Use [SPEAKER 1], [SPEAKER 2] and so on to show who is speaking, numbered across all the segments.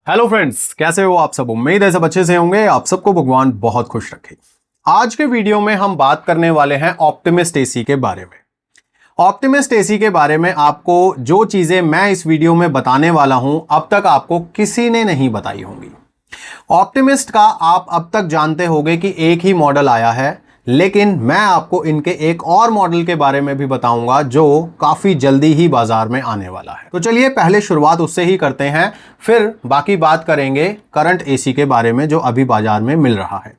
[SPEAKER 1] Hello friends, कैसे हो आप सब। उम्मीद है सब अच्छे से होंगे। आप सबको भगवान बहुत खुश रखे। आज के वीडियो में हम बात करने वाले हैं ऑप्टिमिस्ट एसी के बारे में। ऑप्टिमिस्ट एसी के बारे में आपको जो चीजें मैं इस वीडियो में बताने वाला हूं, अब तक आपको किसी ने नहीं बताई होंगी। ऑप्टिमिस्ट का आप अब तक जानते होंगे कि एक ही मॉडल आया है, लेकिन मैं आपको इनके एक और मॉडल के बारे में भी बताऊंगा जो काफी जल्दी ही बाजार में आने वाला है। तो चलिए पहले शुरुआत उससे ही करते हैं, फिर बाकी बात करेंगे करंट एसी के बारे में जो अभी बाजार में मिल रहा है।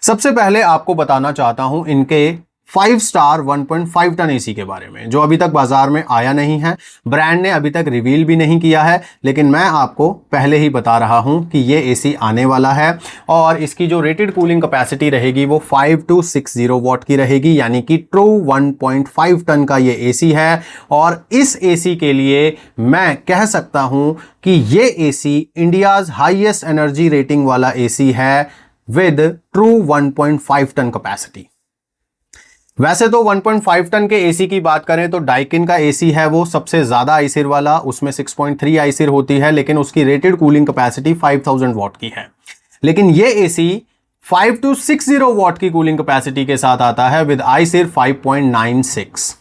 [SPEAKER 1] सबसे पहले आपको बताना चाहता हूं इनके 5 स्टार 1.5 टन एसी के बारे में, जो अभी तक बाजार में आया नहीं है। ब्रांड ने अभी तक रिवील भी नहीं किया है, लेकिन मैं आपको पहले ही बता रहा हूं कि ये एसी आने वाला है और इसकी जो रेटेड कूलिंग कैपेसिटी रहेगी वो 5260 वॉट की रहेगी, यानी कि ट्रू 1.5 टन का ये एसी है। और इस एसी के लिए मैं कह सकता हूं कि ये AC India's highest energy rating वाला एसी है विद ट्रू 1.5 टन कैपेसिटी। वैसे तो 1.5 टन के एसी की बात करें तो डाइकिन का एसी है वो सबसे ज्यादा आईसिर वाला, उसमें 6.3 आईसिर होती है, लेकिन उसकी रेटेड कूलिंग कैपेसिटी 5000 वॉट की है। लेकिन ये एसी 5260 वॉट की कूलिंग कैपेसिटी के साथ आता है विद आईसिर 5.96,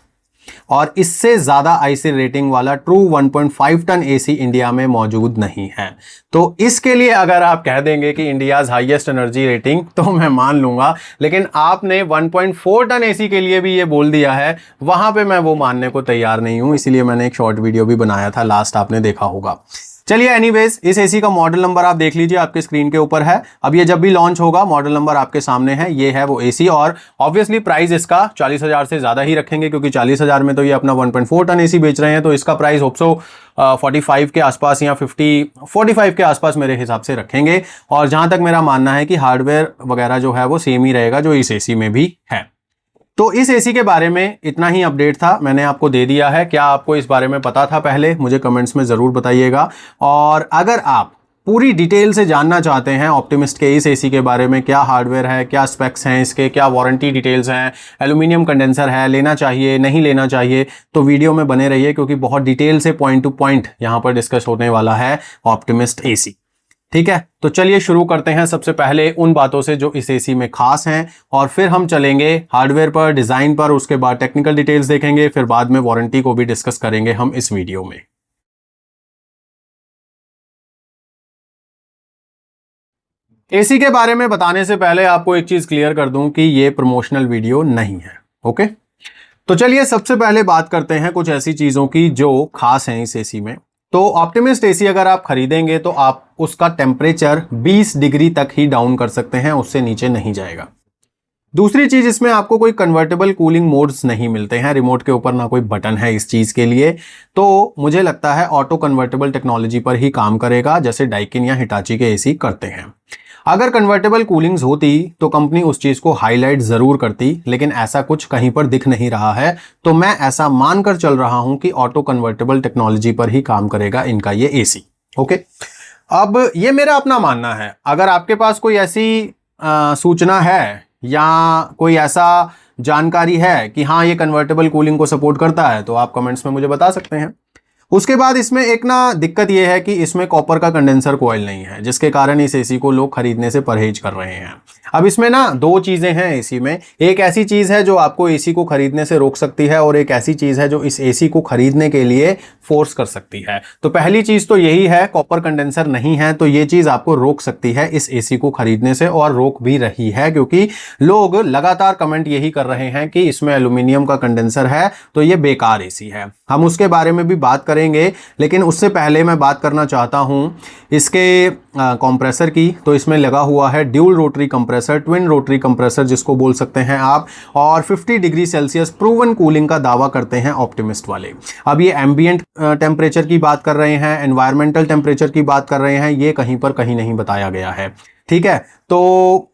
[SPEAKER 1] और इससे ज्यादा आईसिर रेटिंग वाला ट्रू 1.5 टन एसी इंडिया में मौजूद नहीं है। तो इसके लिए अगर आप कह देंगे कि इंडियाज हाईएस्ट एनर्जी रेटिंग, तो मैं मान लूंगा, लेकिन आपने 1.4 टन एसी के लिए भी ये बोल दिया है, वहां पे मैं वो मानने को तैयार नहीं हूं। इसीलिए मैंने एक शॉर्ट वीडियो भी बनाया था, लास्ट आपने देखा होगा। चलिए एनीवेज, इस एसी का मॉडल नंबर आप देख लीजिए, आपके स्क्रीन के ऊपर है। अब ये जब भी लॉन्च होगा मॉडल नंबर आपके सामने है, ये है वो एसी। और ऑब्वियसली प्राइस इसका 40,000 से ज्यादा ही रखेंगे, क्योंकि 40,000 में तो ये अपना 1.4 टन एसी बेच रहे हैं, तो इसका प्राइस होप्सो 45 के आसपास या 45 के आसपास मेरे हिसाब से रखेंगे। और जहां तक मेरा मानना है कि हार्डवेयर वगैरह जो है वो सेम ही रहेगा जो इस एसी में भी है। तो इस एसी के बारे में इतना ही अपडेट था, मैंने आपको दे दिया है। क्या आपको इस बारे में पता था पहले, मुझे कमेंट्स में ज़रूर बताइएगा। और अगर आप पूरी डिटेल से जानना चाहते हैं ऑप्टिमिस्ट के इस एसी के बारे में, क्या हार्डवेयर है, क्या स्पेक्स हैं इसके, क्या वारंटी डिटेल्स हैं, एल्यूमिनियम कंडेंसर है, लेना चाहिए नहीं लेना चाहिए, तो वीडियो में बने रहिए, क्योंकि बहुत डिटेल से पॉइंट टू पॉइंट यहाँ पर डिस्कस होने वाला है ऑप्टिमिस्ट एसी। ठीक है, तो चलिए शुरू करते हैं सबसे पहले उन बातों से जो इस एसी में खास हैं, और फिर हम चलेंगे हार्डवेयर पर, डिजाइन पर, उसके बाद टेक्निकल डिटेल्स देखेंगे, फिर बाद में वारंटी को भी डिस्कस करेंगे हम इस वीडियो में। एसी के बारे में बताने से पहले आपको एक चीज क्लियर कर दूं कि ये प्रमोशनल वीडियो नहीं है। ओके, तो चलिए सबसे पहले बात करते हैं कुछ ऐसी चीजों की जो खास हैं इस एसी में। तो ऑप्टिमिस्ट एसी अगर आप खरीदेंगे तो आप उसका टेम्परेचर 20 डिग्री तक ही डाउन कर सकते हैं, उससे नीचे नहीं जाएगा। दूसरी चीज, इसमें आपको कोई कन्वर्टेबल कूलिंग मोड्स नहीं मिलते हैं, रिमोट के ऊपर ना कोई बटन है इस चीज के लिए। तो मुझे लगता है ऑटो कन्वर्टेबल टेक्नोलॉजी पर ही काम करेगा, जैसे डाइकिन या हिटाची के एसी करते हैं। अगर कन्वर्टेबल कूलिंग्स होती तो कंपनी उस चीज को हाईलाइट जरूर करती, लेकिन ऐसा कुछ कहीं पर दिख नहीं रहा है। तो मैं ऐसा मानकर चल रहा हूं कि ऑटो कन्वर्टेबल टेक्नोलॉजी पर ही काम करेगा इनका ये एसी। ओके, अब ये मेरा अपना मानना है। अगर आपके पास कोई ऐसी सूचना है या कोई ऐसा जानकारी है कि हाँ ये कन्वर्टेबल कूलिंग को सपोर्ट करता है, तो आप कमेंट्स में मुझे बता सकते हैं। उसके बाद इसमें एक ना दिक्कत यह है कि इसमें कॉपर का कंडेंसर कॉइल नहीं है, जिसके कारण इस एसी को लोग खरीदने से परहेज कर रहे हैं। अब इसमें ना दो चीजें हैं एसी में, एक ऐसी चीज है जो आपको एसी को खरीदने से रोक सकती है, और एक ऐसी चीज है जो इस एसी को खरीदने के लिए फोर्स कर सकती है। तो पहली चीज तो यही है, कॉपर कंडेंसर नहीं है, तो ये चीज आपको रोक सकती है इस एसी को खरीदने से, और रोक भी रही है, क्योंकि लोग लगातार कमेंट यही कर रहे हैं कि इसमें एल्यूमिनियम का कंडेंसर है तो ये बेकार एसी है। हम उसके बारे में भी बात करेंगे, लेकिन उससे पहले मैं बात करना चाहता हूं इसके कंप्रेसर की। तो इसमें लगा हुआ है dual rotary compressor, twin rotary compressor जिसको बोल सकते हैं आप, और 50 डिग्री सेल्सियस प्रूवन कूलिंग का दावा करते हैं ऑप्टिमिस्ट वाले। अब ये एम्बिएंट टेम्परेचर की बात कर रहे हैं, एनवायरमेंटल टेम्परेचर की बात कर रहे हैं, ये कहीं पर कहीं नहीं बताया गया है। ठीक है, तो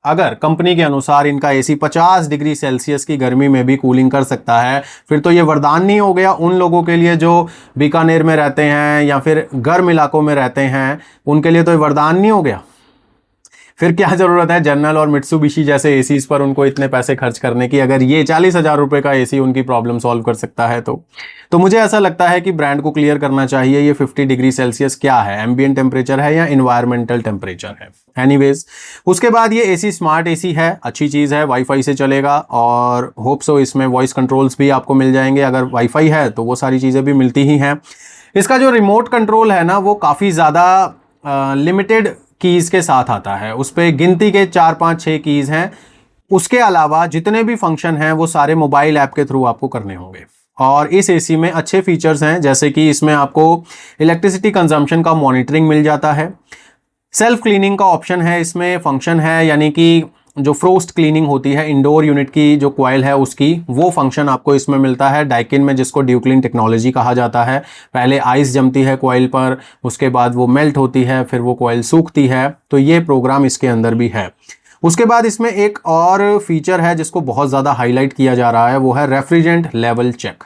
[SPEAKER 1] अगर कंपनी के अनुसार इनका एसी 50 डिग्री सेल्सियस की गर्मी में भी कूलिंग कर सकता है, फिर तो ये वरदान नहीं हो गया उन लोगों के लिए जो बीकानेर में रहते हैं या फिर गर्म इलाकों में रहते हैं, उनके लिए तो ये वरदान नहीं हो गया। फिर क्या जरूरत है जनरल और मित्सुबिशी जैसे एसीज पर उनको इतने पैसे खर्च करने की, अगर ये 40,000 रुपए का एसी उनकी प्रॉब्लम सॉल्व कर सकता है तो मुझे ऐसा लगता है कि ब्रांड को क्लियर करना चाहिए ये 50 डिग्री सेल्सियस क्या है, एम्बिएंट टेम्परेचर है या इन्वायरमेंटल टेम्परेचर है। एनीवेज, उसके बाद ये एसी स्मार्ट एसी है, अच्छी चीज है, वाईफाई से चलेगा और होप सो इसमें वॉइस कंट्रोल्स भी आपको मिल जाएंगे। अगर वाईफाई है तो वो सारी चीजें भी मिलती ही हैं। इसका जो रिमोट कंट्रोल है ना वो काफी ज्यादा लिमिटेड कीज के साथ आता है, उस पर गिनती के 4 5 6 कीज हैं। उसके अलावा जितने भी फंक्शन हैं वो सारे मोबाइल ऐप के थ्रू आपको करने होंगे। और इस एसी में अच्छे फीचर्स हैं, जैसे कि इसमें आपको इलेक्ट्रिसिटी कंजम्पशन का मॉनिटरिंग मिल जाता है, सेल्फ क्लीनिंग का ऑप्शन है, इसमें फंक्शन है, यानी कि जो फ्रोस्ट क्लीनिंग होती है इंडोर यूनिट की जो कॉइल है उसकी, वो फंक्शन आपको इसमें मिलता है डाइकिन में, जिसको ड्यूक्लीन टेक्नोलॉजी कहा जाता है। पहले आइस जमती है कॉइल पर, उसके बाद वो मेल्ट होती है, फिर वो कॉइल सूखती है, तो ये प्रोग्राम इसके अंदर भी है। उसके बाद इसमें एक और फीचर है जिसको बहुत ज़्यादा हाईलाइट किया जा रहा है, वो है रेफ्रिजरेंट लेवल चेक।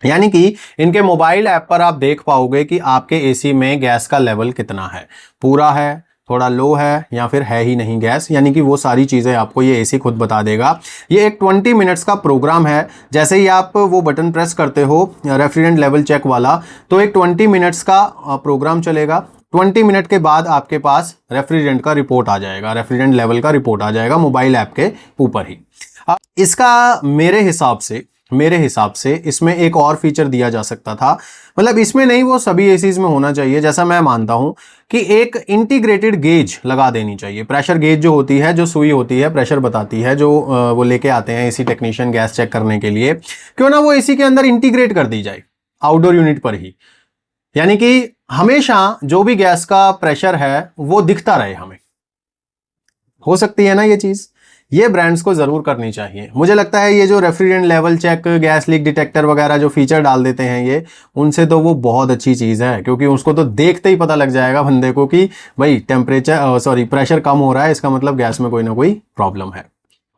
[SPEAKER 1] यानी कि इनके मोबाइल ऐप पर आप देख पाओगे कि आपके एसी में गैस का लेवल कितना है, पूरा है, थोड़ा लो है, या फिर है ही नहीं गैस, यानी कि वो सारी चीज़ें आपको ये एसी खुद बता देगा। ये एक 20 मिनट्स का प्रोग्राम है, जैसे ही आप वो बटन प्रेस करते हो रेफ्रिजरेंट लेवल चेक वाला, तो एक 20 मिनट्स का प्रोग्राम चलेगा। 20 मिनट के बाद आपके पास रेफ्रिजरेंट का रिपोर्ट आ जाएगा, रेफ्रिजरेंट लेवल का रिपोर्ट आ जाएगा मोबाइल ऐप के ऊपर ही। अब इसका मेरे हिसाब से इसमें एक और फीचर दिया जा सकता था, मतलब इसमें नहीं, वो सभी एसीज में होना चाहिए, जैसा मैं मानता हूं कि एक इंटीग्रेटेड गेज लगा देनी चाहिए। प्रेशर गेज जो होती है, जो सुई होती है, प्रेशर बताती है, जो वो लेके आते हैं एसी टेक्नीशियन गैस चेक करने के लिए, क्यों ना वो एसी के अंदर इंटीग्रेट कर दी जाए आउटडोर यूनिट पर ही, यानी कि हमेशा जो भी गैस का प्रेशर है वो दिखता रहे हमें। हो सकती है ना ये चीज, ये ब्रांड्स को जरूर करनी चाहिए। मुझे लगता है ये जो refrigerant level check, gas leak detector वगैरह जो फीचर डाल देते हैं ये, उनसे तो वो बहुत अच्छी चीज़ है, क्योंकि उसको तो देखते ही पता लग जाएगा बंदे को कि भाई प्रेशर कम हो रहा है, इसका मतलब गैस में कोई ना कोई प्रॉब्लम है।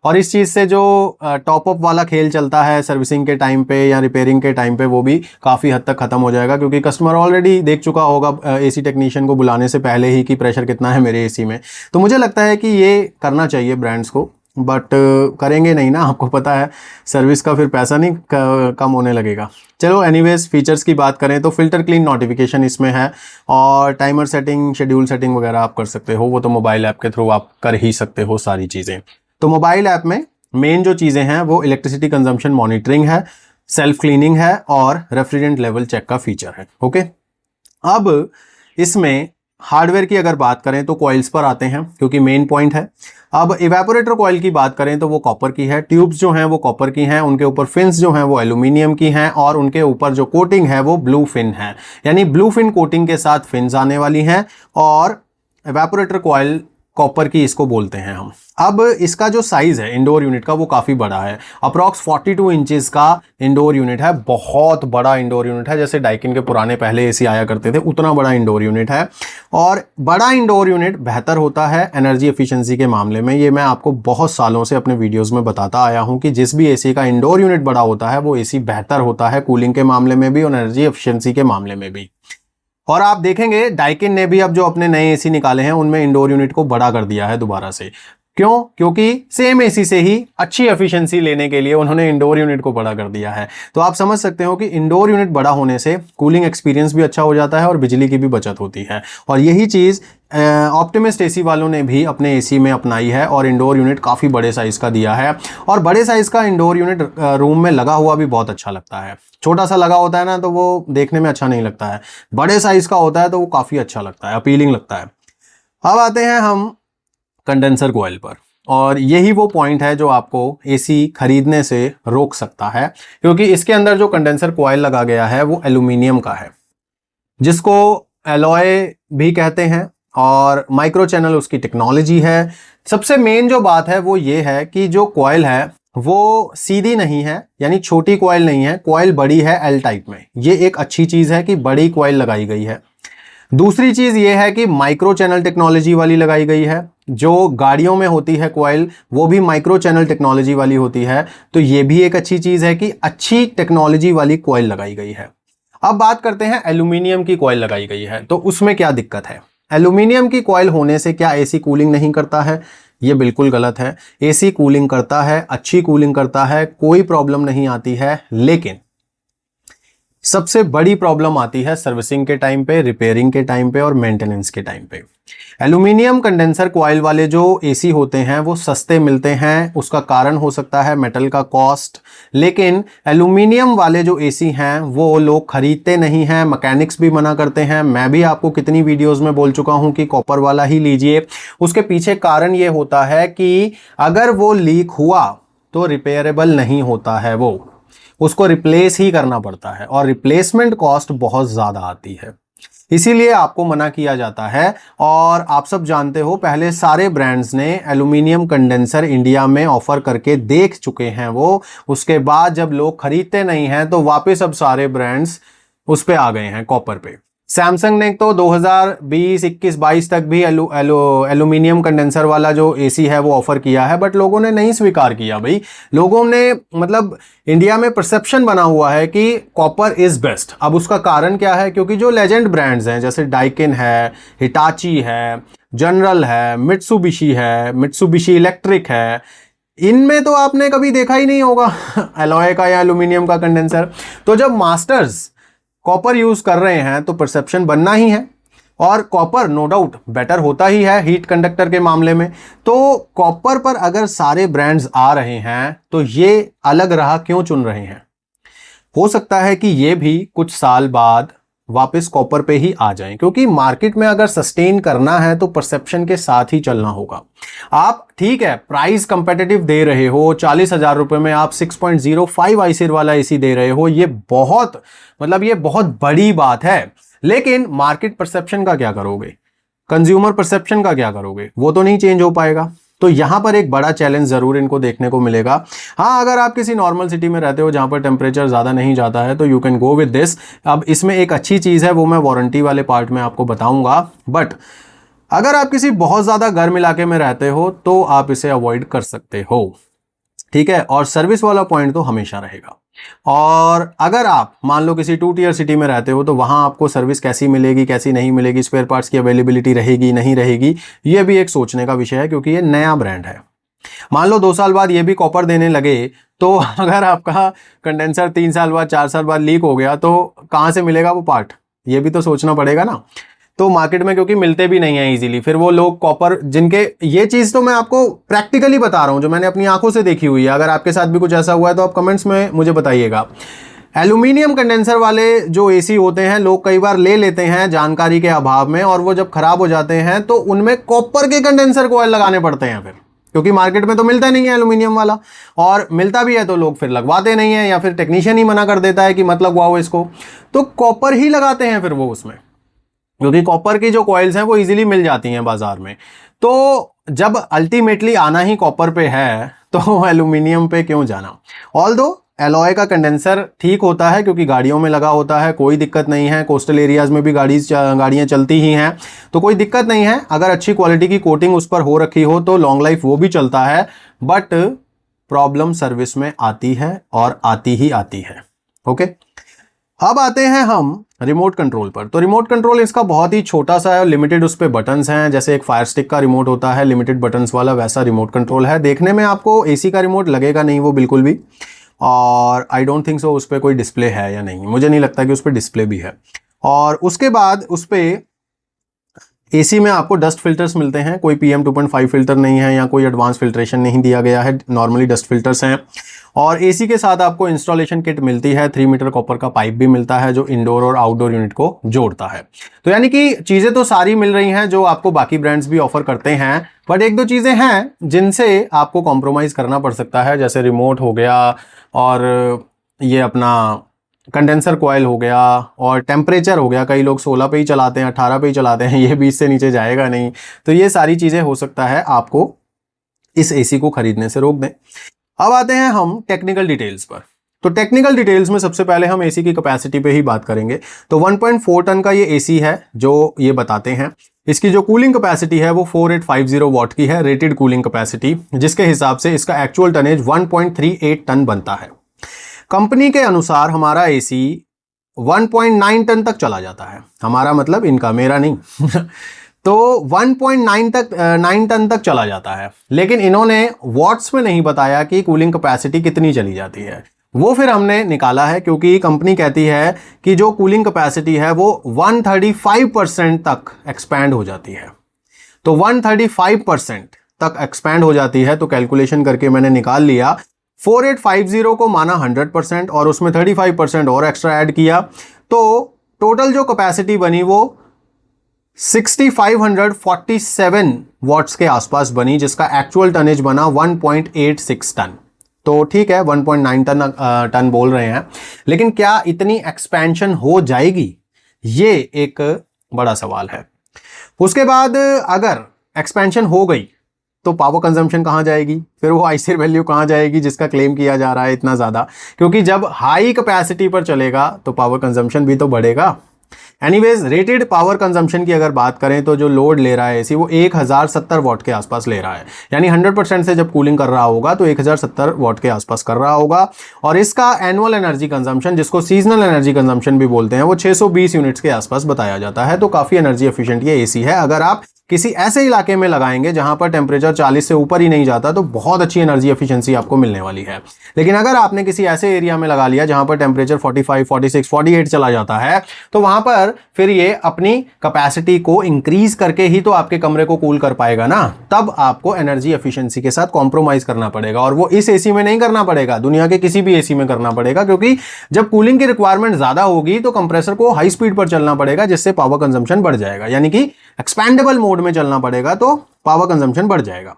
[SPEAKER 1] और इस चीज़ से जो टॉपअप वाला खेल चलता है सर्विसिंग के टाइम पे या रिपेयरिंग के टाइम पे, वो भी काफ़ी हद तक ख़त्म हो जाएगा, क्योंकि कस्टमर ऑलरेडी देख चुका होगा एसी टेक्नीशियन को बुलाने से पहले ही कि प्रेशर कितना है मेरे एसी में। तो मुझे लगता है कि ये करना चाहिए ब्रांड्स को, बट करेंगे नहीं ना, आपको पता है सर्विस का फिर पैसा नहीं कम होने लगेगा। चलो एनीवेज, फीचर्स की बात करें तो फिल्टर क्लीन नोटिफिकेशन इसमें है, और टाइमर सेटिंग, शेड्यूल सेटिंग वगैरह आप कर सकते हो, वो तो मोबाइल ऐप के थ्रू आप कर ही सकते हो सारी चीज़ें। तो मोबाइल ऐप में मेन जो चीज़ें हैं वो इलेक्ट्रिसिटी कंजम्पशन मॉनिटरिंग है, सेल्फ क्लीनिंग है और रेफ्रिजरेंट लेवल चेक का फीचर है। ओके, अब इसमें हार्डवेयर की अगर बात करें तो कॉइल्स पर आते हैं, क्योंकि मेन पॉइंट है। अब इवेपोरेटर कॉइल की बात करें तो वो कॉपर की है, ट्यूब्स जो हैं वो कॉपर की हैं, उनके ऊपर फिन्स जो हैं वो एल्यूमिनियम की हैं, और उनके ऊपर जो कोटिंग है वो ब्लू फिन है, यानी ब्लू फिन कोटिंग के साथ फिन्स आने वाली हैं। और इवेपोरेटर कॉइल कॉपर की इसको बोलते हैं हम। अब इसका जो साइज है इंडोर यूनिट का वो काफ़ी बड़ा है, अप्रॉक्स 42 इंचेस का इंडोर यूनिट है, बहुत बड़ा इंडोर यूनिट है, जैसे डाइकिन के पुराने पहले एसी आया करते थे उतना बड़ा इंडोर यूनिट है। और बड़ा इंडोर यूनिट बेहतर होता है एनर्जी एफिशिएंसी के मामले में, ये मैं आपको बहुत सालों से अपने वीडियोज़ में बताता आया हूँ कि जिस भी एसी का इंडोर यूनिट बड़ा होता है वो एसी बेहतर होता है कूलिंग के मामले में भी और एनर्जी एफिशिएंसी के मामले में भी। और आप देखेंगे डाइकिन ने भी अब जो अपने नए एसी निकाले हैं उनमें इंडोर यूनिट को बड़ा कर दिया है दोबारा से। क्यों? क्योंकि सेम एसी से ही अच्छी एफिशिएंसी लेने के लिए उन्होंने इंडोर यूनिट को बड़ा कर दिया है। तो आप समझ सकते हो कि इंडोर यूनिट बड़ा होने से कूलिंग एक्सपीरियंस भी अच्छा हो जाता है और बिजली की भी बचत होती है। और यही चीज़ ऑप्टिमिस्ट एसी वालों ने भी अपने एसी में अपनाई है और इंडोर यूनिट काफ़ी बड़े साइज़ का दिया है। और बड़े साइज़ का इंडोर यूनिट रूम में लगा हुआ भी बहुत अच्छा लगता है। छोटा सा लगा होता है ना तो वो देखने में अच्छा नहीं लगता है, बड़े साइज़ का होता है तो वो काफ़ी अच्छा लगता है, अपीलिंग लगता है। अब आते हैं हम कंडेंसर कॉइल पर, और यही वो पॉइंट है जो आपको एसी खरीदने से रोक सकता है, क्योंकि इसके अंदर जो कंडेंसर कॉइल लगा गया है वो एल्यूमिनियम का है, जिसको एलॉय भी कहते हैं, और माइक्रो चैनल उसकी टेक्नोलॉजी है। सबसे मेन जो बात है वो ये है कि जो कॉइल है वो सीधी नहीं है, यानी छोटी कॉइल नहीं है, कॉइल बड़ी है एल टाइप में। ये एक अच्छी चीज़ है कि बड़ी कॉइल लगाई गई है। दूसरी चीज ये है कि माइक्रो चैनल टेक्नोलॉजी वाली लगाई गई है। जो गाड़ियों में होती है कॉइल वो भी माइक्रो चैनल टेक्नोलॉजी वाली होती है, तो ये भी एक अच्छी चीज है कि अच्छी टेक्नोलॉजी वाली कॉइल लगाई गई है। अब बात करते हैं एल्यूमिनियम की कॉइल लगाई गई है, तो उसमें क्या दिक्कत है। एल्यूमिनियम की कॉइल होने से क्या एसी कूलिंग नहीं करता है? ये बिल्कुल गलत है। एसी कूलिंग करता है, अच्छी कूलिंग करता है, कोई प्रॉब्लम नहीं आती है, लेकिन सबसे बड़ी प्रॉब्लम आती है सर्विसिंग के टाइम पे, रिपेयरिंग के टाइम पे और मेंटेनेंस के टाइम पे। एल्यूमिनियम कंडेंसर कॉइल वाले जो एसी होते हैं वो सस्ते मिलते हैं, उसका कारण हो सकता है मेटल का कॉस्ट, लेकिन एल्यूमिनियम वाले जो एसी हैं वो लोग खरीदते नहीं हैं, मैकेनिक्स भी मना करते हैं। मैं भी आपको कितनी वीडियोस में बोल चुका हूं कि कॉपर वाला ही लीजिए। उसके पीछे कारण ये होता है कि अगर वो लीक हुआ तो रिपेयरेबल नहीं होता है, वो उसको रिप्लेस ही करना पड़ता है और रिप्लेसमेंट कॉस्ट बहुत ज्यादा आती है, इसीलिए आपको मना किया जाता है। और आप सब जानते हो पहले सारे ब्रांड्स ने एल्यूमिनियम कंडेंसर इंडिया में ऑफर करके देख चुके हैं वो, उसके बाद जब लोग खरीदते नहीं हैं तो वापस अब सारे ब्रांड्स उस पे आ गए हैं, कॉपर पे। सैमसंग ने तो 2020, 21, 22 तक भी एल्यूमिनियम कंडेंसर वाला जो एसी है वो ऑफर किया है, बट लोगों ने नहीं स्वीकार किया भाई। लोगों ने मतलब इंडिया में परसेप्शन बना हुआ है कि कॉपर इज बेस्ट। अब उसका कारण क्या है? क्योंकि जो लेजेंड ब्रांड्स हैं जैसे डाइकिन है, हिटाची है, जनरल है, मित्सुबिशी इलेक्ट्रिक है, इनमें तो आपने कभी देखा ही नहीं होगा एलॉय का या एल्यूमिनियम का कंडेंसर। तो जब मास्टर्स कॉपर यूज कर रहे हैं तो परसेप्शन बनना ही है, और कॉपर नो डाउट बेटर होता ही है हीट कंडक्टर के मामले में। तो कॉपर पर अगर सारे ब्रांड्स आ रहे हैं तो ये अलग राह क्यों चुन रहे हैं? हो सकता है कि ये भी कुछ साल बाद वापस कॉपर पे ही आ जाएं, क्योंकि मार्केट में अगर सस्टेन करना है तो परसेप्शन के साथ ही चलना होगा। आप ठीक है प्राइस कंपेटिटिव दे रहे हो, 40,000 रुपए में आप 6.05 आईसीर वाला एसी दे रहे हो, ये बहुत ये बहुत बड़ी बात है, लेकिन मार्केट परसेप्शन का क्या करोगे? कंज्यूमर परसेप्शन का क्या करोगे? वो तो नहीं चेंज हो पाएगा। तो यहां पर एक बड़ा चैलेंज जरूर इनको देखने को मिलेगा। हाँ, अगर आप किसी नॉर्मल सिटी में रहते हो जहां पर टेम्परेचर ज्यादा नहीं जाता है तो you can go with this. अब इसमें एक अच्छी चीज है, वो मैं वारंटी वाले पार्ट में आपको बताऊंगा, बट अगर आप किसी बहुत ज्यादा गर्म इलाके में रहते हो तो आप इसे अवॉइड कर सकते हो, ठीक है। और सर्विस वाला पॉइंट तो हमेशा रहेगा। और अगर आप मान लो किसी 2 टियर सिटी में रहते हो तो वहां आपको सर्विस कैसी मिलेगी, कैसी नहीं मिलेगी, स्पेयर पार्ट्स की अवेलेबिलिटी रहेगी नहीं रहेगी, ये भी एक सोचने का विषय है, क्योंकि ये नया ब्रांड है। मान लो 2 साल बाद ये भी कॉपर देने लगे तो अगर आपका कंडेंसर 3 साल बाद 4 साल बाद लीक हो गया तो कहां से मिलेगा वो पार्ट? ये भी तो सोचना पड़ेगा ना। तो मार्केट में क्योंकि मिलते भी नहीं है इजीली, फिर वो लोग कॉपर जिनके, ये चीज तो मैं आपको प्रैक्टिकली बता रहा हूं जो मैंने अपनी आंखों से देखी हुई है। अगर आपके साथ भी कुछ ऐसा हुआ है तो आप कमेंट्स में मुझे बताइएगा। एल्यूमिनियम कंडेंसर वाले जो एसी होते हैं लोग कई बार ले लेते हैं जानकारी के अभाव में, और वो जब खराब हो जाते हैं तो उनमें कॉपर के कंडेंसर कॉइल लगाने पड़ते हैं फिर, क्योंकि मार्केट में तो मिलता नहीं है एल्यूमिनियम वाला, और मिलता भी है तो लोग फिर लगवाते नहीं है, या फिर टेक्नीशियन ही मना कर देता है कि मत लगवाओ इसको, तो कॉपर ही लगाते हैं फिर वो उसमें, क्योंकि कॉपर की जो कॉइल्स हैं वो इजीली मिल जाती हैं बाजार में। तो जब अल्टीमेटली आना ही कॉपर पे है तो एल्यूमिनियम पे क्यों जाना? ऑल्दो एलॉय का कंडेंसर ठीक होता है क्योंकि गाड़ियों में लगा होता है, कोई दिक्कत नहीं है, कोस्टल एरियाज में भी गाड़ियां चलती ही हैं तो कोई दिक्कत नहीं है। अगर अच्छी क्वालिटी की कोटिंग उस पर हो रखी हो तो लॉन्ग लाइफ वो भी चलता है, बट प्रॉब्लम सर्विस में आती है और आती ही आती है। ओके, अब आते हैं हम रिमोट कंट्रोल पर। तो रिमोट कंट्रोल इसका बहुत ही छोटा सा है और लिमिटेड उस पर बटन्स हैं, जैसे एक फायर स्टिक का रिमोट होता है लिमिटेड बटन्स वाला, वैसा रिमोट कंट्रोल है। देखने में आपको एसी का रिमोट लगेगा नहीं वो बिल्कुल भी, और आई डोंट थिंक सो उस पर कोई डिस्प्ले है या नहीं, मुझे नहीं लगता कि उस पर डिस्प्ले भी है। और उसके बाद उस पर एसी में आपको डस्ट फिल्टर्स मिलते हैं, कोई PM 2.5 फिल्टर नहीं है या कोई एडवांस फिल्ट्रेशन नहीं दिया गया है, नॉर्मली डस्ट फिल्टर्स हैं। और एसी के साथ आपको इंस्टॉलेशन किट मिलती है, 3 मीटर कॉपर का पाइप भी मिलता है जो इंडोर और आउटडोर यूनिट को जोड़ता है। तो यानी कि चीजें तो सारी मिल रही हैं जो आपको बाकी ब्रांड्स भी ऑफर करते हैं, बट 1-2 चीजें हैं जिनसे आपको कॉम्प्रोमाइज करना पड़ सकता है, जैसे रिमोट हो गया और ये अपना कंडेंसर कॉइल हो गया और टेम्परेचर हो गया। कई लोग 16 पे ही चलाते हैं, 18 पे ही चलाते हैं, ये 20 से नीचे जाएगा नहीं। तो ये सारी चीजें हो सकता है आपको इस एसी को खरीदने से रोक दें। अब आते हैं हम टेक्निकल डिटेल्स पर। तो टेक्निकल डिटेल्स में सबसे पहले हम एसी की कैपेसिटी पे ही बात करेंगे। तो 1.4 टन का ये एसी है जो ये बताते हैं। इसकी जो कूलिंग कैपेसिटी है वो 4850 वॉट की है, रेटेड कूलिंग कैपेसिटी, जिसके हिसाब से इसका एक्चुअल टनेज 1.38 टन बनता है। कंपनी के अनुसार हमारा एसी 1.9 टन तक चला जाता है, हमारा मतलब इनका, मेरा नहीं तो 1.9 तक 9 टन तक चला जाता है, लेकिन इन्होंने वॉट्स में नहीं बताया कि कूलिंग कैपेसिटी कितनी चली जाती है। वो फिर हमने निकाला है, क्योंकि कंपनी कहती है कि जो कूलिंग कैपेसिटी है वो 135% तक एक्सपैंड हो जाती है। तो 135% तक एक्सपैंड हो जाती है, तो कैलकुलेशन करके मैंने निकाल लिया। 4850 को माना 100% और उसमें 35% और एक्स्ट्रा ऐड किया, तो टोटल जो कैपेसिटी बनी वो 6547 वॉट्स के आसपास बनी, जिसका एक्चुअल टनेज बना 1.86 टन। तो ठीक है, 1.9 टन बोल रहे हैं, लेकिन क्या इतनी एक्सपेंशन हो जाएगी, ये एक बड़ा सवाल है। उसके बाद अगर एक्सपेंशन हो गई तो पावर कंजम्पशन कहां जाएगी, फिर वो आईसीआर वैल्यू कहां जाएगी जिसका क्लेम किया जा रहा है इतना ज्यादा, क्योंकि जब हाई कैपेसिटी पर चलेगा तो पावर कंजम्पशन भी तो बढ़ेगा। एनीवेज, रेटेड पावर कंजम्पशन की अगर बात करें तो जो लोड ले रहा है एसी वो 1070 वॉट के आसपास ले रहा है, यानी 100% से जब कूलिंग कर रहा होगा तो 1070 वॉट के आसपास कर रहा होगा। और इसका एनुअल एनर्जी कंजम्पशन, जिसको सीजनल एनर्जी कंजम्पशन भी बोलते हैं, वो 620 यूनिट्स के आसपास बताया जाता है। तो काफी एनर्जी एफिशिएंट ये एसी है। अगर आप किसी ऐसे इलाके में लगाएंगे जहां पर टेम्परेचर 40 से ऊपर ही नहीं जाता तो बहुत अच्छी एनर्जी एफिशिएंसी आपको मिलने वाली है। लेकिन अगर आपने किसी ऐसे एरिया में लगा लिया जहां पर टेम्परेचर 45, 46, 48 चला जाता है, तो वहां पर फिर ये अपनी कैपेसिटी को इंक्रीज करके ही तो आपके कमरे को कूल कर पाएगा ना। तब आपको एनर्जी एफिशिएंसी के साथ कॉम्प्रोमाइज करना पड़ेगा, और वो इस एसी में नहीं करना पड़ेगा, दुनिया के किसी भी एसी में करना पड़ेगा, क्योंकि जब कूलिंग की रिक्वायरमेंट ज्यादा होगी तो कंप्रेसर को हाई स्पीड पर चलना पड़ेगा, जिससे पावर कंजम्पशन बढ़ जाएगा, यानी कि एक्सपेंडेबल मोड में चलना पड़ेगा तो पावर कंजम्पशन बढ़ जाएगा।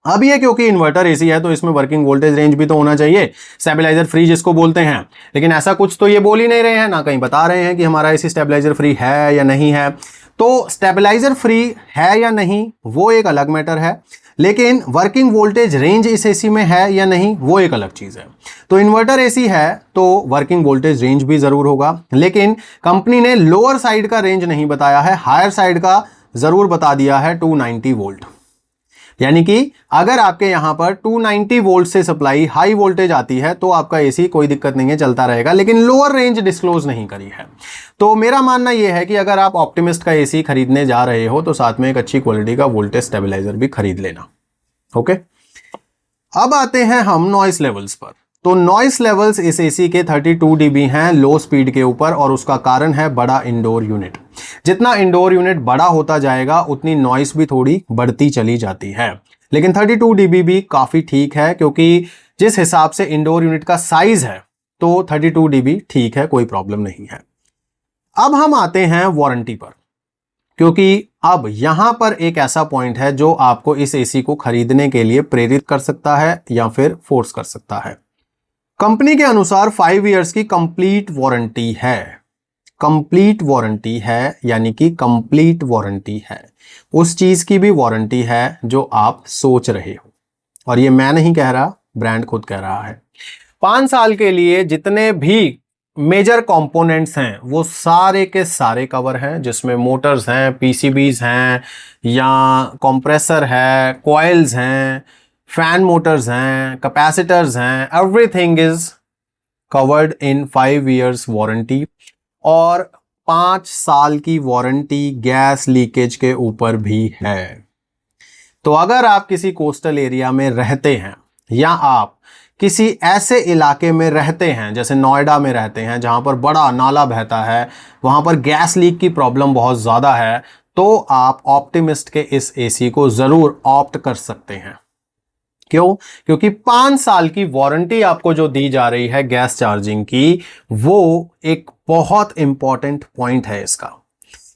[SPEAKER 1] अब ये क्योंकि इन्वर्टर एसी है तो इसमें वर्किंग वोल्टेज रेंज भी तो होना चाहिए, स्टेबलाइजर फ्री जिसको बोलते हैं, लेकिन ऐसा कुछ तो ये बोल ही नहीं रहे हैं, ना कहीं बता रहे हैं कि हमारा एसी स्टेबलाइजर फ्री है या नहीं है। तो स्टेबलाइजर फ्री है या नहीं वो एक अलग मैटर है, लेकिन वर्किंग वोल्टेज रेंज इस एसी में है या नहीं वो एक अलग चीज है। तो इन्वर्टर एसी है तो वर्किंग वोल्टेज रेंज भी जरूर होगा, लेकिन कंपनी ने लोअर साइड का रेंज नहीं बताया है, हायर साइड का जरूर बता दिया है 290 वोल्ट। यानी कि अगर आपके यहां पर 290 वोल्ट से सप्लाई हाई वोल्टेज आती है तो आपका एसी कोई दिक्कत नहीं है, चलता रहेगा, लेकिन लोअर रेंज डिस्क्लोज नहीं करी है। तो मेरा मानना यह है कि अगर आप ऑप्टिमिस्ट का एसी खरीदने जा रहे हो तो साथ में एक अच्छी क्वालिटी का वोल्टेज स्टेबलाइजर भी खरीद लेना। ओके, अब आते हैं हम नॉइस लेवल्स पर। तो नॉइस लेवल्स इस एसी के 32 dB हैं लो स्पीड के ऊपर, और उसका कारण है बड़ा इंडोर यूनिट। जितना इंडोर यूनिट बड़ा होता जाएगा उतनी नॉइस भी थोड़ी बढ़ती चली जाती है, लेकिन 32 dB भी काफी ठीक है, क्योंकि जिस हिसाब से इंडोर यूनिट का साइज है तो 32 dB ठीक है, कोई प्रॉब्लम नहीं है। अब हम आते हैं वारंटी पर, क्योंकि अब यहां पर एक ऐसा पॉइंट है जो आपको इस एसी को खरीदने के लिए प्रेरित कर सकता है या फिर फोर्स कर सकता है। कंपनी के अनुसार 5 इयर्स की कंप्लीट वारंटी है। कंप्लीट वारंटी है यानी कि कंप्लीट वारंटी है, उस चीज की भी वारंटी है जो आप सोच रहे हो, और ये मैं नहीं कह रहा, ब्रांड खुद कह रहा है। 5 साल के लिए जितने भी मेजर कंपोनेंट्स हैं वो सारे के सारे कवर हैं, जिसमें मोटर्स हैं, पीसीबीज हैं, या कंप्रेसर है, कॉइल्स हैं, फैन मोटर्स हैं, कैपेसिटर्स हैं, everything is covered in 5 years warranty. और 5 साल की वारंटी गैस लीकेज के ऊपर भी है। तो अगर आप किसी कोस्टल एरिया में रहते हैं या आप किसी ऐसे इलाके में रहते हैं, जैसे नोएडा में रहते हैं जहां पर बड़ा नाला बहता है, वहां पर गैस लीक की प्रॉब्लम बहुत ज्यादा है, तो आप ऑप्टिमिस्ट के इस एसी को जरूर ऑप्ट कर सकते हैं। क्यों? क्योंकि 5 साल की वारंटी आपको जो दी जा रही है गैस चार्जिंग की, वो एक बहुत इंपॉर्टेंट पॉइंट है इसका।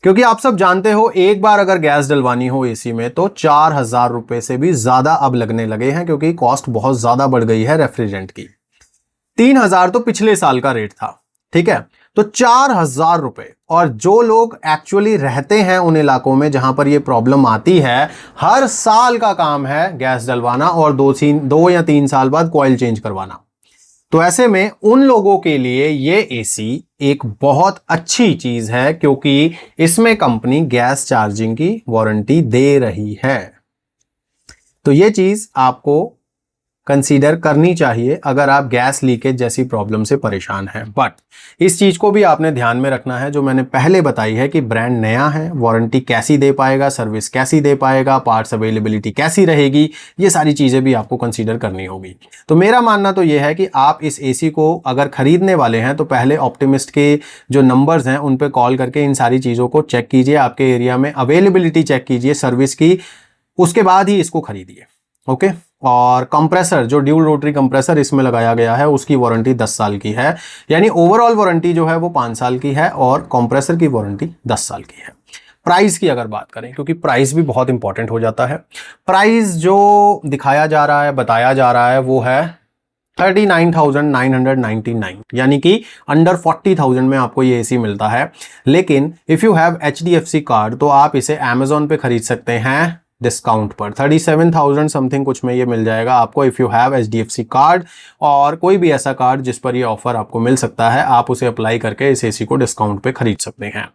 [SPEAKER 1] क्योंकि आप सब जानते हो, एक बार अगर गैस डलवानी हो एसी में तो 4000 रुपए से भी ज्यादा अब लगने लगे हैं, क्योंकि कॉस्ट बहुत ज्यादा बढ़ गई है रेफ्रिजरेंट की। 3000 तो पिछले साल का रेट था, ठीक है, तो 4000 रुपए। और जो लोग एक्चुअली रहते हैं उन इलाकों में जहां पर ये प्रॉब्लम आती है, हर साल का काम है गैस डलवाना और 2 या 3 साल बाद कॉइल चेंज करवाना। तो ऐसे में उन लोगों के लिए ये एसी एक बहुत अच्छी चीज है, क्योंकि इसमें कंपनी गैस चार्जिंग की वारंटी दे रही है। तो ये चीज आपको कंसीडर करनी चाहिए अगर आप गैस लीकेज जैसी प्रॉब्लम से परेशान हैं। बट इस चीज़ को भी आपने ध्यान में रखना है जो मैंने पहले बताई है कि ब्रांड नया है, वारंटी कैसी दे पाएगा, सर्विस कैसी दे पाएगा, पार्ट्स अवेलेबिलिटी कैसी रहेगी, ये सारी चीज़ें भी आपको कंसीडर करनी होगी। तो मेरा मानना तो ये है कि आप इस एसी को अगर खरीदने वाले हैं तो पहले ऑप्टिमिस्ट के जो नंबर्स हैं उन पर कॉल करके इन सारी चीज़ों को चेक कीजिए, आपके एरिया में अवेलेबिलिटी चेक कीजिए सर्विस की, उसके बाद ही इसको खरीदिए। ओके। और कंप्रेसर जो ड्यूल रोटरी कंप्रेसर इसमें लगाया गया है उसकी वारंटी 10 साल की है, यानी ओवरऑल वारंटी जो है वो 5 साल की है और कंप्रेसर की वारंटी 10 साल की है। प्राइस की अगर बात करें, क्योंकि प्राइस भी बहुत इंपॉर्टेंट हो जाता है, प्राइस जो दिखाया जा रहा है, बताया जा रहा है वो है 39,999, यानी कि अंडर 40,000 में आपको ये एसी मिलता है। लेकिन if you have HDFC card तो आप इसे Amazon पे खरीद सकते हैं डिस्काउंट पर 37,000 समथिंग कुछ में ये मिल जाएगा आपको if you have HDFC card, और कोई भी ऐसा कार्ड जिस पर ये ऑफर आपको मिल सकता है, आप उसे अप्लाई करके इस एसी को डिस्काउंट पे खरीद सकते हैं।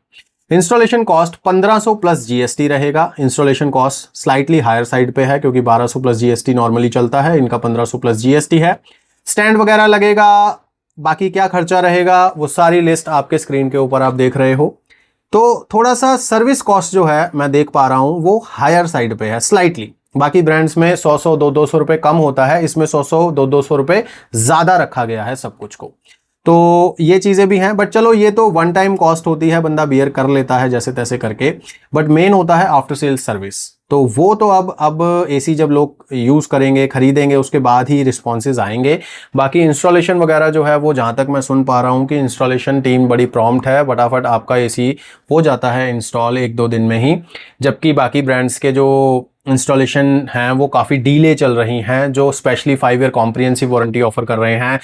[SPEAKER 1] इंस्टॉलेशन कॉस्ट 1500 प्लस GST रहेगा। Installation cost slightly higher side पे है क्योंकि 1200 प्लस GST नॉर्मली चलता है, इनका 1500 प्लस GST है। स्टैंड वगैरह लगेगा, बाकी क्या खर्चा रहेगा वो सारी लिस्ट आपके स्क्रीन के ऊपर आप देख रहे हो। तो थोड़ा सा सर्विस कॉस्ट जो है मैं देख पा रहा हूं वो हायर साइड पे है स्लाइटली। बाकी ब्रांड्स में 100 200 रुपए कम होता है, इसमें 100 200 रुपए ज्यादा रखा गया है सब कुछ को। तो ये चीजें भी हैं, बट चलो ये तो वन टाइम कॉस्ट होती है, बंदा बियर कर लेता है जैसे तैसे करके। बट मेन होता है आफ्टर सेल्स सर्विस, तो वो तो अब एसी जब लोग यूज करेंगे, खरीदेंगे, उसके बाद ही रिस्पॉन्सेज आएंगे। बाकी इंस्टॉलेशन वगैरह जो है वो जहां तक मैं सुन पा रहा हूं कि इंस्टॉलेशन टीम बड़ी प्रॉम्प्ट है, फटाफट आपका एसी हो जाता है इंस्टॉल 1-2 दिन में ही। जबकि बाकी ब्रांड्स के जो इंस्टॉलेशन हैं वो काफ़ी डीले चल रही हैं, जो specially 5 year comprehensive warranty offer कर रहे हैं,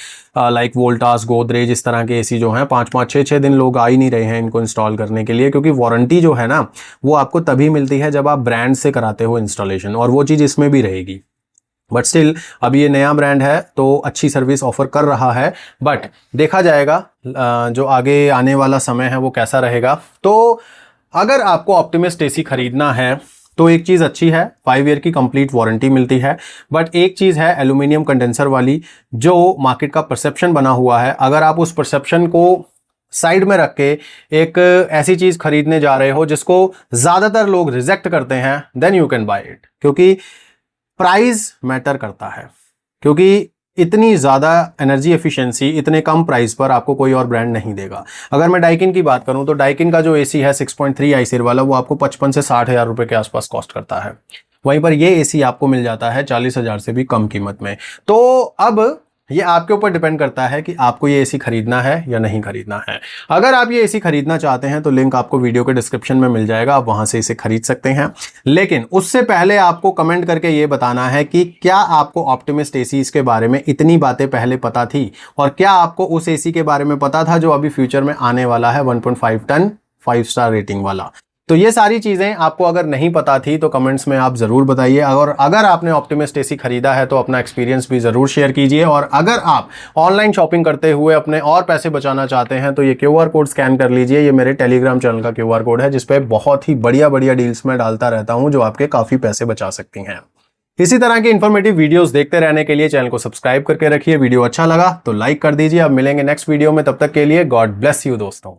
[SPEAKER 1] लाइक वोल्टास, गोदरेज, इस तरह के एसी जो हैं 5-5 6-6 दिन लोग आ ही नहीं रहे हैं इनको इंस्टॉल करने के लिए, क्योंकि वारंटी जो है ना वो आपको तभी मिलती है जब आप ब्रांड से कराते हो इंस्टॉलेशन, और वो चीज़ इसमें भी रहेगी। बट स्टिल अब ये नया ब्रांड है तो अच्छी सर्विस ऑफर कर रहा है, बट देखा जाएगा जो आगे आने वाला समय है वो कैसा रहेगा। तो अगर आपको ऑप्टिमिस्ट एसी खरीदना है तो एक चीज़ अच्छी है, 5 ईयर की कंप्लीट वारंटी मिलती है। बट एक चीज़ है एल्यूमिनियम कंडेंसर वाली, जो मार्केट का परसेप्शन बना हुआ है, अगर आप उस परसेप्शन को साइड में रख के एक ऐसी चीज़ खरीदने जा रहे हो जिसको ज़्यादातर लोग रिजेक्ट करते हैं, then you can buy it, क्योंकि प्राइस मैटर करता है। क्योंकि इतनी ज़्यादा एनर्जी एफिशिएंसी इतने कम प्राइस पर आपको कोई और ब्रांड नहीं देगा। अगर मैं डाइकिन की बात करूं तो डाइकिन का जो एसी है 6.3 आईसीर वाला वो आपको 55 से 60 हज़ार रुपये के आसपास कॉस्ट करता है, वहीं पर ये एसी आपको मिल जाता है 40 हज़ार से भी कम कीमत में। तो अब ये आपके ऊपर डिपेंड करता है कि आपको ये एसी खरीदना है या नहीं खरीदना है। अगर आप ये एसी खरीदना चाहते हैं तो लिंक आपको वीडियो के डिस्क्रिप्शन में मिल जाएगा, आप वहां से इसे खरीद सकते हैं। लेकिन उससे पहले आपको कमेंट करके ये बताना है कि क्या आपको ऑप्टिमिस्ट एसी के बारे में इतनी बातें पहले पता थी, और क्या आपको उस एसी के बारे में पता था जो अभी फ्यूचर में आने वाला है 1.5 टन 5 स्टार रेटिंग वाला। तो ये सारी चीज़ें आपको अगर नहीं पता थी तो कमेंट्स में आप ज़रूर बताइए। और अगर आपने ऑप्टिमिस्ट एसी खरीदा है तो अपना एक्सपीरियंस भी ज़रूर शेयर कीजिए। और अगर आप ऑनलाइन शॉपिंग करते हुए अपने और पैसे बचाना चाहते हैं तो ये QR कोड स्कैन कर लीजिए। ये मेरे टेलीग्राम चैनल का QR कोड है जिसपे बहुत ही बढ़िया बढ़िया डील्स में डालता रहता हूँ जो आपके काफ़ी पैसे बचा सकती हैं। इसी तरह की इन्फॉर्मेटिव वीडियोस देखते रहने के लिए चैनल को सब्सक्राइब करके रखिए। वीडियो अच्छा लगा तो लाइक कर दीजिए। अब मिलेंगे नेक्स्ट वीडियो में, तब तक के लिए गॉड ब्लेस यू दोस्तों।